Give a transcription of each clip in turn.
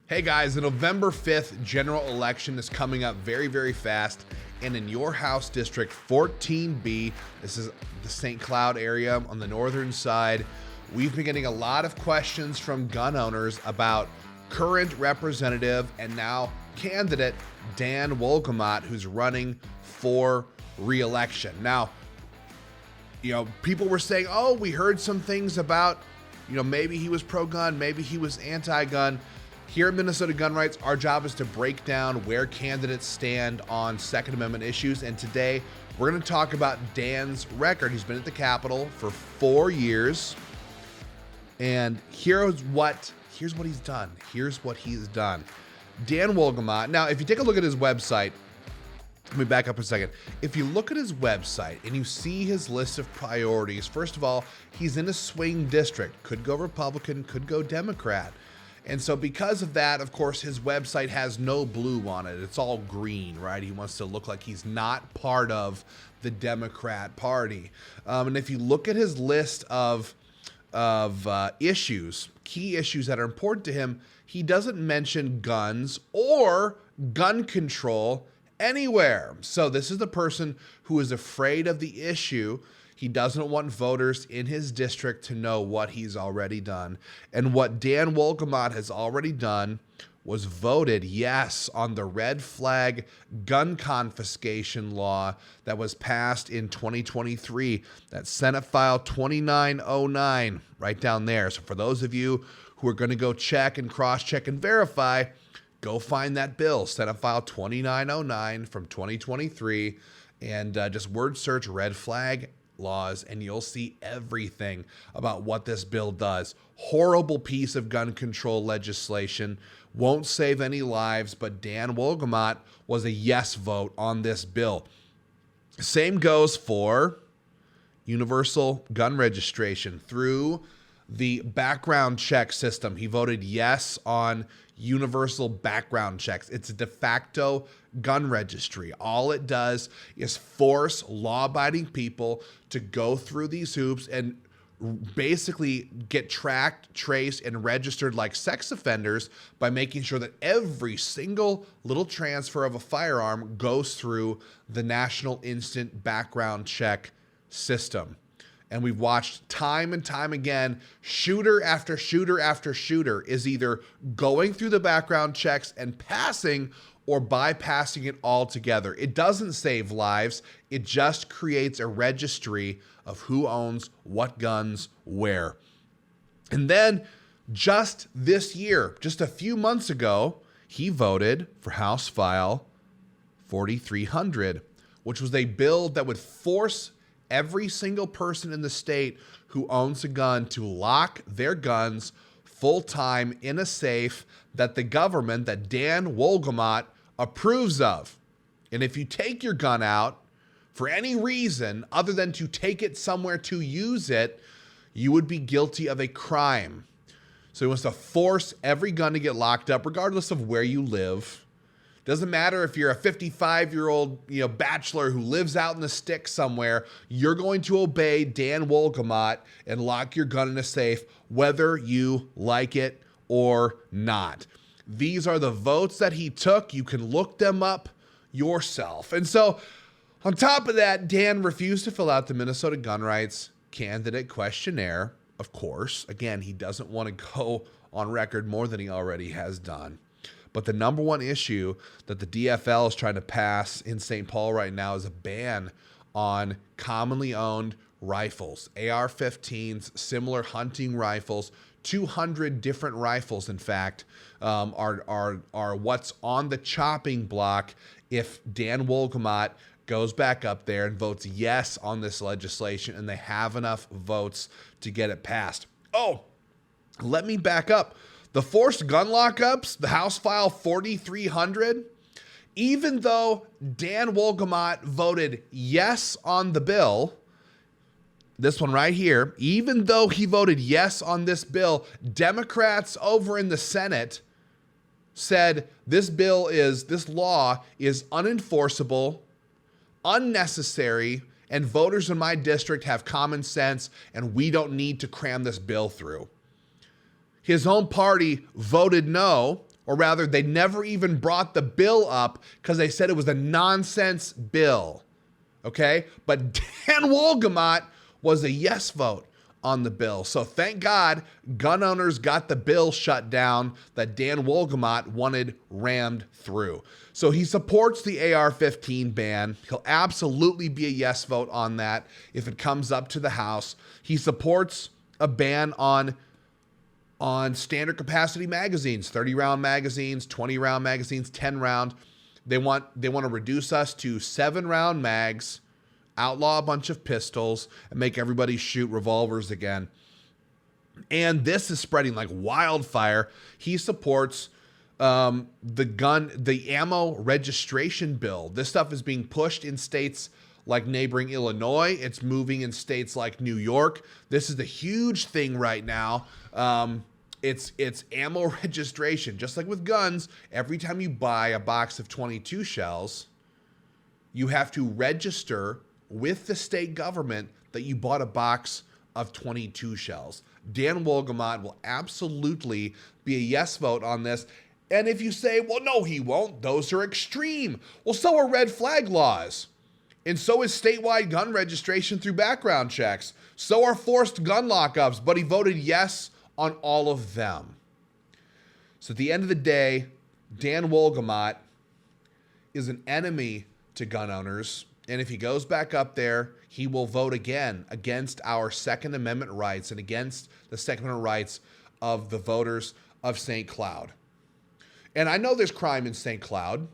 Hey guys, the November 5th general election is coming up very, very fast. And in your House District 14B, this is the St. Cloud area on the northern side, we've been getting a lot of questions from gun owners about current representative and now candidate Dan Wolgamott, who's running for re-election. Now, people were saying, oh, we heard some things about, maybe he was pro-gun, maybe he was anti-gun. Here at Minnesota Gun Rights, our job is to break down where candidates stand on Second Amendment issues. And today, we're going to talk about Dan's record. He's been at the Capitol for 4 years. And here's what he's done. Here's what he's done. Dan Wolgamott. Now, if you take a look at his website, let me back up a second. If you look at his website and you see his list of priorities, first of all, he's in a swing district. Could go Republican, could go Democrat. And so because of that, of course, his website has no blue on it. It's all green, right? He wants to look like he's not part of the Democrat Party. And if you look at his list of issues, key issues that are important to him, he doesn't mention guns or gun control anywhere. So this is the person who is afraid of the issue. He doesn't want voters in his district to know what he's already done. And what Dan Wolgamott has already done was voted yes on the Red Flag Gun Confiscation law that was passed in 2023. That's Senate File 2909, right down there. So for those of you who are going to go check and cross-check and verify, go find that bill, Senate File 2909 from 2023, and just word search Red Flag laws, and you'll see everything about what this bill does. Horrible piece of gun control legislation. Won't save any lives, but Dan Wolgamott was a yes vote on this bill. Same goes for universal gun registration through the background check system. He voted yes on universal background checks. It's a de facto gun registry. All it does is force law-abiding people to go through these hoops and basically get tracked, traced, and registered like sex offenders by making sure that every single little transfer of a firearm goes through the National Instant Background Check system. And we've watched time and time again, shooter after shooter after shooter is either going through the background checks and passing or bypassing it altogether. It doesn't save lives. It just creates a registry of who owns what guns where. And then just this year, just a few months ago, he voted for House File 4300, which was a bill that would force every single person in the state who owns a gun to lock their guns full-time in a safe that the government, that Dan Wolgamott approves of. And if you take your gun out for any reason other than to take it somewhere to use it, you would be guilty of a crime. So he wants to force every gun to get locked up regardless of where you live. Doesn't matter if you're a 55-year-old, bachelor who lives out in the sticks somewhere, you're going to obey Dan Wolgamott and lock your gun in a safe, whether you like it or not. These are the votes that he took. You can look them up yourself. And so on top of that, Dan refused to fill out the Minnesota Gun Rights candidate questionnaire. Of course, again, he doesn't want to go on record more than he already has done. But the number one issue that the DFL is trying to pass in St. Paul right now is a ban on commonly owned rifles, AR-15s, similar hunting rifles. 200 different rifles, in fact, are what's on the chopping block if Dan Wolgamott goes back up there and votes yes on this legislation and they have enough votes to get it passed. Oh, let me back up. The forced gun lockups, the House File 4300, even though Dan Wolgamott voted yes on the bill, this one right here, even though he voted yes on this bill, Democrats over in the Senate said this law is unenforceable, unnecessary, and voters in my district have common sense, and we don't need to cram this bill through. His own party voted no, Or rather, they never even brought the bill up because they said it was a nonsense bill. Okay? But Dan Wolgamott was a yes vote on the bill. So thank God gun owners got the bill shut down that Dan Wolgamott wanted rammed through. So he supports the AR-15 ban. He'll absolutely be a yes vote on that if it comes up to the House. He supports a ban on standard capacity magazines, 30-round magazines, 20-round magazines, 10-round. They want to reduce us to 7-round mags, outlaw a bunch of pistols, and make everybody shoot revolvers again. And this is spreading like wildfire. He supports the ammo registration bill. This stuff is being pushed in states like neighboring Illinois. It's moving in states like New York. This is the huge thing right now. It's ammo registration. Just like with guns, every time you buy a box of 22 shells, you have to register with the state government that you bought a box of 22 shells. Dan Wolgamott will absolutely be a yes vote on this. And if you say, well, no, he won't, those are extreme. Well, so are red flag laws. And so is statewide gun registration through background checks. So are forced gun lockups, but he voted yes on all of them. So at the end of the day, Dan Wolgamott is an enemy to gun owners. And if he goes back up there, he will vote again against our Second Amendment rights and against the Second Amendment rights of the voters of St. Cloud. And I know there's crime in St. Cloud.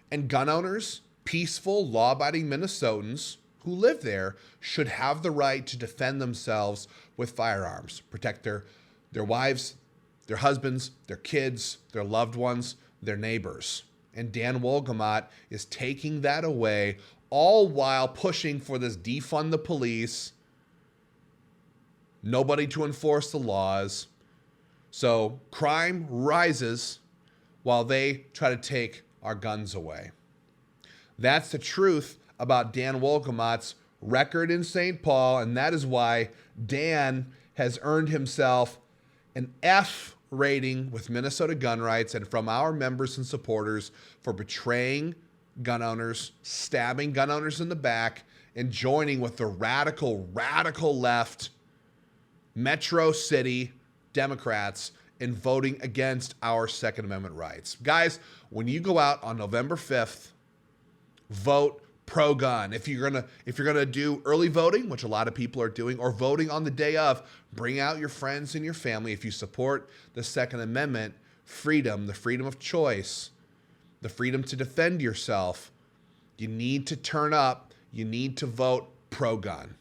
And gun owners, peaceful, law-abiding Minnesotans who live there should have the right to defend themselves with firearms, protect their wives, their husbands, their kids, their loved ones, their neighbors. And Dan Wolgamott is taking that away, all while pushing for this defund the police, nobody to enforce the laws. So crime rises while they try to take our guns away. That's the truth about Dan Wolgamott's record in St. Paul, and that is why Dan has earned himself an F rating with Minnesota gun rights and from our members and supporters for betraying gun owners, stabbing gun owners in the back, and joining with the radical left Metro City Democrats in voting against our Second Amendment rights. Guys, when you go out on November 5th, vote pro-gun. If you're gonna do early voting, which a lot of people are doing, or voting on the day of, bring out your friends and your family. If you support the Second Amendment, freedom, the freedom of choice, the freedom to defend yourself, you need to turn up. You need to vote pro-gun.